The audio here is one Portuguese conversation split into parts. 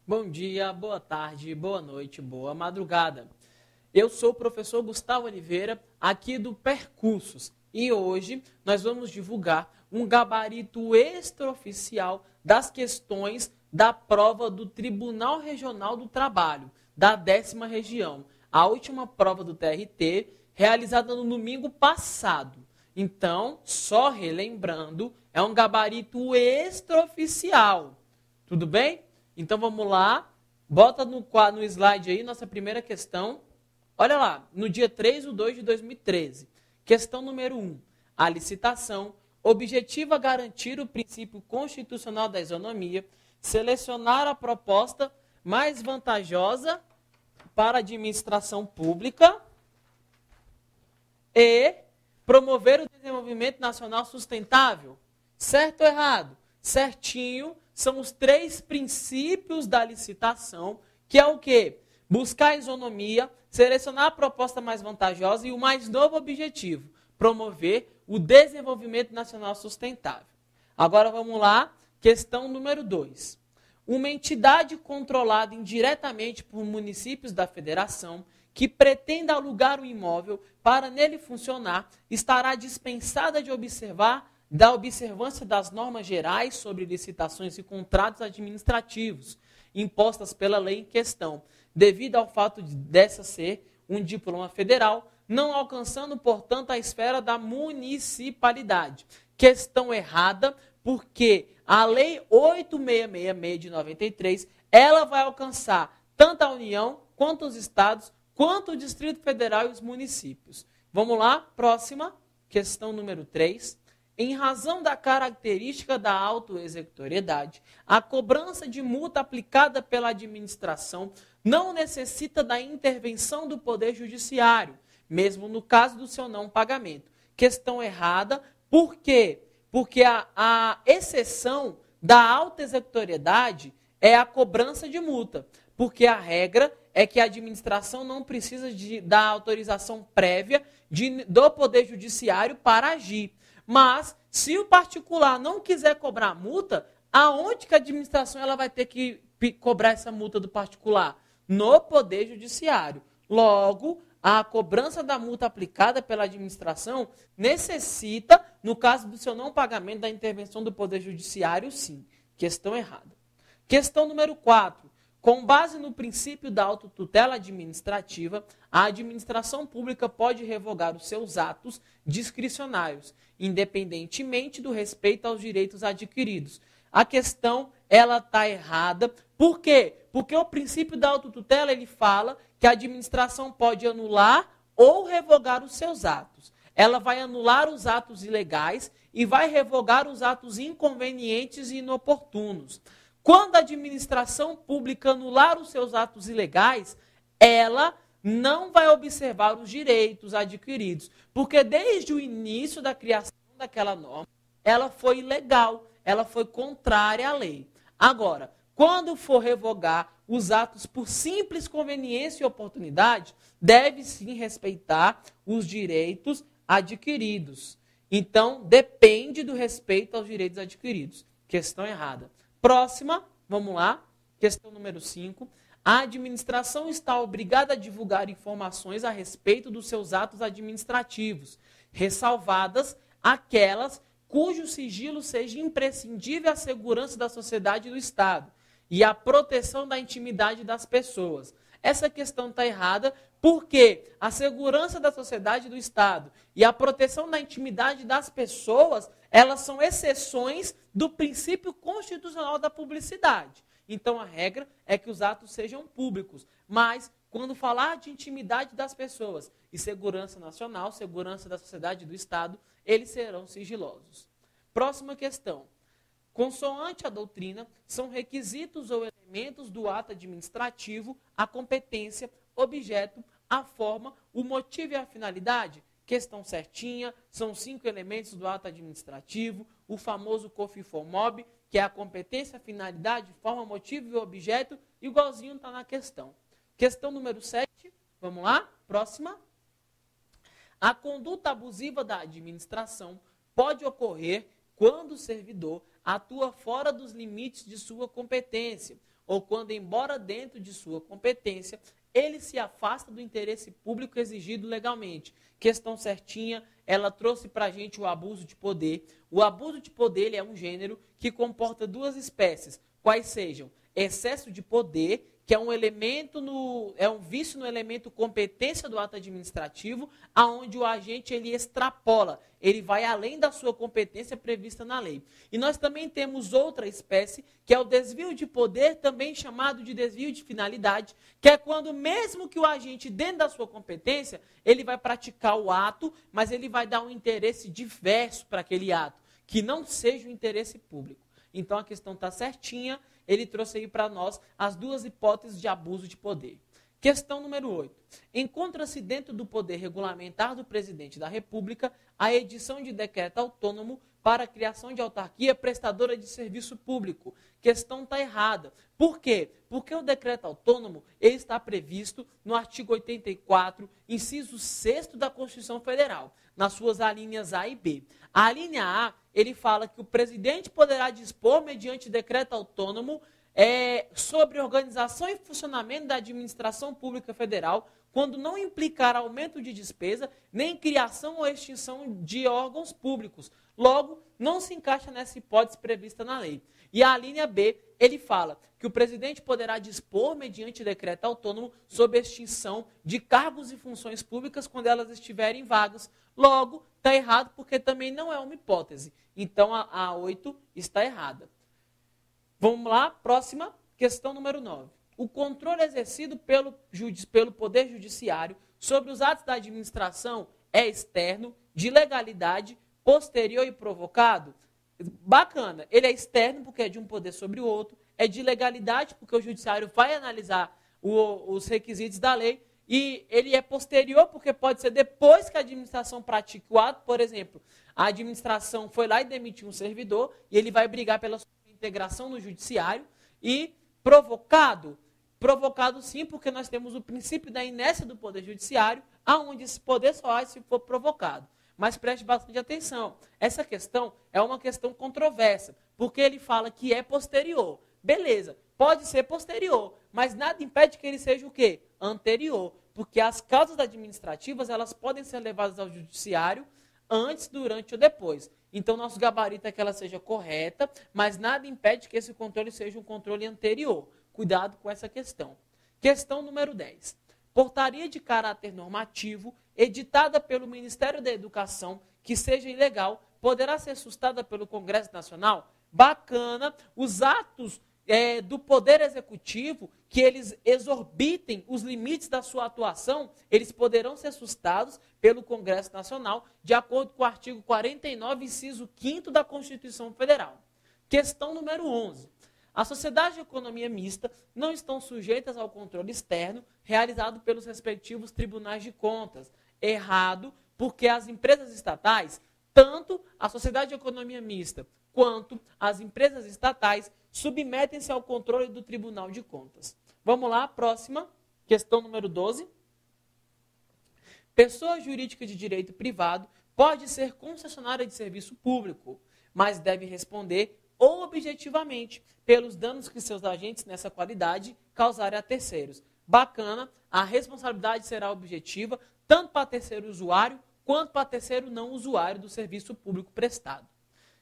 Bom dia, boa tarde, boa noite, boa madrugada. Eu sou o professor Gustavo Oliveira, aqui do Percursos, e hoje nós vamos divulgar um gabarito extraoficial das questões da prova do Tribunal Regional do Trabalho, da 10ª região, a última prova do TRT, realizada no domingo passado. Então, só relembrando, é um gabarito extraoficial. Tudo bem? Então vamos lá, bota no slide aí nossa primeira questão. Olha lá, no dia 3/2/2013, questão número 1. A licitação objetiva garantir o princípio constitucional da isonomia, selecionar a proposta mais vantajosa para a administração pública e promover o desenvolvimento nacional sustentável. Certo ou errado? Certinho. São os 3 princípios da licitação, que é o quê? Buscar a isonomia, selecionar a proposta mais vantajosa e o mais novo objetivo, promover o desenvolvimento nacional sustentável. Agora vamos lá, questão número 2. Uma entidade controlada indiretamente por municípios da federação que pretenda alugar um imóvel para nele funcionar estará dispensada da observância das normas gerais sobre licitações e contratos administrativos impostas pela lei em questão, devido ao fato dessa ser um diploma federal, não alcançando, portanto, a esfera da municipalidade. Questão errada, porque a Lei 8666 de 93, ela vai alcançar tanto a União, quanto os estados, quanto o Distrito Federal e os municípios. Vamos lá, próxima, questão número 3. Em razão da característica da autoexecutoriedade, a cobrança de multa aplicada pela administração não necessita da intervenção do Poder Judiciário, mesmo no caso do seu não pagamento. Questão errada, por quê? Porque a exceção da autoexecutoriedade é a cobrança de multa, porque a regra é que a administração não precisa da autorização prévia do Poder Judiciário para agir. Mas, se o particular não quiser cobrar multa, aonde que a administração ela vai ter que cobrar essa multa do particular? No Poder Judiciário. Logo, a cobrança da multa aplicada pela administração necessita, no caso do seu não pagamento, da intervenção do Poder Judiciário, sim. Questão errada. Questão número 4. Com base no princípio da autotutela administrativa, a administração pública pode revogar os seus atos discricionários, independentemente do respeito aos direitos adquiridos. A questão, ela está errada. Por quê? Porque o princípio da autotutela, ele fala que a administração pode anular ou revogar os seus atos. Ela vai anular os atos ilegais e vai revogar os atos inconvenientes e inoportunos. Quando a administração pública anular os seus atos ilegais, ela não vai observar os direitos adquiridos, porque desde o início da criação daquela norma, ela foi ilegal, ela foi contrária à lei. Agora, quando for revogar os atos por simples conveniência e oportunidade, deve sim respeitar os direitos adquiridos. Então, depende do respeito aos direitos adquiridos. Questão errada. Próxima, vamos lá, questão número 5. A administração está obrigada a divulgar informações a respeito dos seus atos administrativos, ressalvadas aquelas cujo sigilo seja imprescindível à segurança da sociedade e do Estado e à proteção da intimidade das pessoas. Essa questão está errada porque a segurança da sociedade e do Estado e a proteção da intimidade das pessoas, elas são exceções do princípio constitucional da publicidade. Então, a regra é que os atos sejam públicos. Mas, quando falar de intimidade das pessoas e segurança nacional, segurança da sociedade e do Estado, eles serão sigilosos. Próxima questão. Consoante a doutrina, são requisitos ou elementos do ato administrativo a competência, objeto, a forma, o motivo e a finalidade? Questão certinha, são 5 elementos do ato administrativo, o famoso COFINFOMOB, que é a competência, a finalidade, forma, motivo e objeto, igualzinho está na questão. Questão número 7, vamos lá, próxima. A conduta abusiva da administração pode ocorrer quando o servidor atua fora dos limites de sua competência ou quando, embora dentro de sua competência, ele se afasta do interesse público exigido legalmente. Questão certinha, ela trouxe para a gente o abuso de poder. O abuso de poder ele é um gênero que comporta duas espécies, quais sejam excesso de poder, que é um vício no elemento competência do ato administrativo, aonde o agente ele extrapola, ele vai além da sua competência prevista na lei. E nós também temos outra espécie, que é o desvio de poder, também chamado de desvio de finalidade, que é quando mesmo que o agente, dentro da sua competência, ele vai praticar o ato, mas ele vai dar um interesse diverso para aquele ato, que não seja o interesse público. Então a questão está certinha, ele trouxe aí para nós as duas hipóteses de abuso de poder. Questão número 8. Encontra-se dentro do poder regulamentar do presidente da República a edição de decreto autônomo para a criação de autarquia prestadora de serviço público. Questão está errada. Por quê? Porque o decreto autônomo ele está previsto no artigo 84, inciso 6º da Constituição Federal, nas suas alíneas A e B. A linha A, ele fala que o presidente poderá dispor, mediante decreto autônomo, sobre organização e funcionamento da administração pública federal, quando não implicar aumento de despesa, nem criação ou extinção de órgãos públicos. Logo, não se encaixa nessa hipótese prevista na lei. E a linha B, ele fala que o presidente poderá dispor, mediante decreto autônomo, sobre extinção de cargos e funções públicas quando elas estiverem vagas. Logo, está errado porque também não é uma hipótese. Então, a 8 está errada. Vamos lá, próxima, questão número 9. O controle exercido pelo Poder Judiciário sobre os atos da administração é externo, de legalidade, posterior e provocado? Bacana, ele é externo porque é de um poder sobre o outro, é de legalidade porque o Judiciário vai analisar os requisitos da lei, e ele é posterior porque pode ser depois que a administração pratique o ato. Por exemplo, a administração foi lá e demitiu um servidor e ele vai brigar pela sua integração no Judiciário. E provocado sim, porque nós temos o princípio da inércia do Poder Judiciário, aonde esse poder só age se for provocado. Mas preste bastante atenção, essa questão é uma questão controversa, porque ele fala que é posterior. Beleza, pode ser posterior, mas nada impede que ele seja o quê? Anterior, porque as causas administrativas elas podem ser levadas ao Judiciário antes, durante ou depois. Então, nosso gabarito é que ela seja correta, mas nada impede que esse controle seja um controle anterior. Cuidado com essa questão. Questão número 10. Portaria de caráter normativo, editada pelo Ministério da Educação, que seja ilegal, poderá ser sustada pelo Congresso Nacional? Bacana. Os atos do Poder Executivo, que eles exorbitem os limites da sua atuação, eles poderão ser sustados pelo Congresso Nacional, de acordo com o artigo 49, inciso 5º da Constituição Federal. Questão número 11. As sociedades de economia mista não estão sujeitas ao controle externo realizado pelos respectivos tribunais de contas. Errado, porque as empresas estatais, tanto a sociedade de economia mista quanto as empresas estatais, submetem-se ao controle do Tribunal de Contas. Vamos lá, próxima, questão número 12. Pessoa jurídica de direito privado pode ser concessionária de serviço público, mas deve responder objetivamente pelos danos que seus agentes nessa qualidade causarem a terceiros. Bacana, a responsabilidade será objetiva, tanto para terceiro usuário, quanto para terceiro não usuário do serviço público prestado.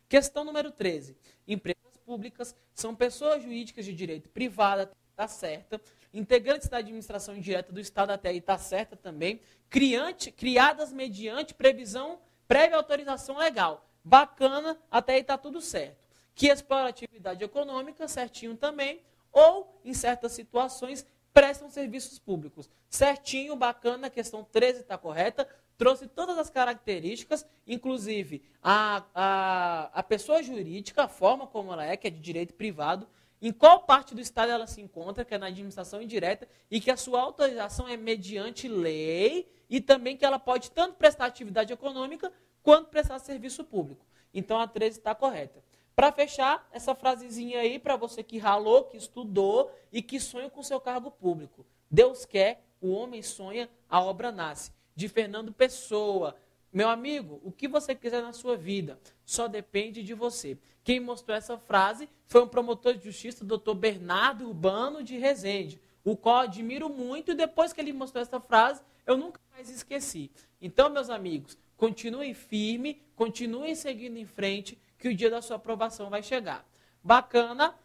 Questão número 13. Empresas públicas são pessoas jurídicas de direito privado, está certa. Integrantes da administração indireta do Estado, até aí está certa também. Criadas mediante prévia autorização legal. Bacana, até aí está tudo certo. Que explora atividade econômica, certinho também. Ou, em certas situações, prestam serviços públicos. Certinho, bacana, a questão 13 está correta. Trouxe todas as características, inclusive a pessoa jurídica, a forma como ela é, que é de direito privado, em qual parte do Estado ela se encontra, que é na administração indireta, e que a sua autorização é mediante lei, e também que ela pode tanto prestar atividade econômica, quanto prestar serviço público. Então, a 13 está correta. Para fechar, essa frasezinha aí, para você que ralou, que estudou e que sonha com seu cargo público. Deus quer, o homem sonha, a obra nasce. De Fernando Pessoa. Meu amigo, o que você quiser na sua vida só depende de você. Quem mostrou essa frase foi um promotor de justiça, Dr. Bernardo Urbano de Rezende, o qual admiro muito, e depois que ele mostrou essa frase, eu nunca mais esqueci. Então, meus amigos, continuem firme, continuem seguindo em frente, que o dia da sua aprovação vai chegar. Bacana?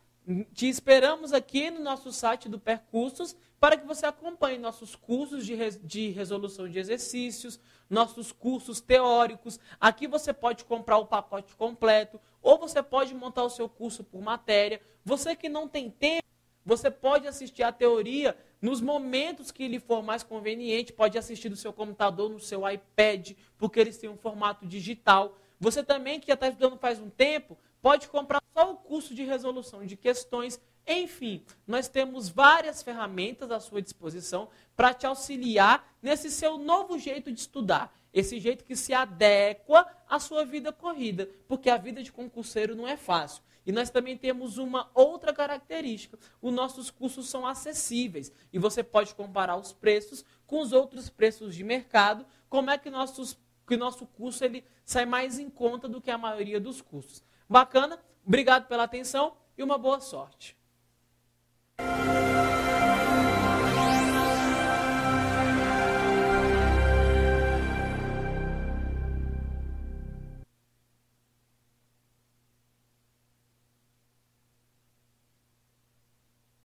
Te esperamos aqui no nosso site do Percursos para que você acompanhe nossos cursos de resolução de exercícios, nossos cursos teóricos. Aqui você pode comprar o pacote completo ou você pode montar o seu curso por matéria. Você que não tem tempo, você pode assistir a teoria nos momentos que lhe for mais conveniente, pode assistir do seu computador, no seu iPad, porque eles têm um formato digital. Você também, que já está estudando faz um tempo, pode comprar só o curso de resolução de questões. Enfim, nós temos várias ferramentas à sua disposição para te auxiliar nesse seu novo jeito de estudar. Esse jeito que se adequa à sua vida corrida, porque a vida de concurseiro não é fácil. E nós também temos uma outra característica. Os nossos cursos são acessíveis e você pode comparar os preços com os outros preços de mercado. Como é que o nosso curso ele sai mais em conta do que a maioria dos cursos. Bacana? Obrigado pela atenção e uma boa sorte.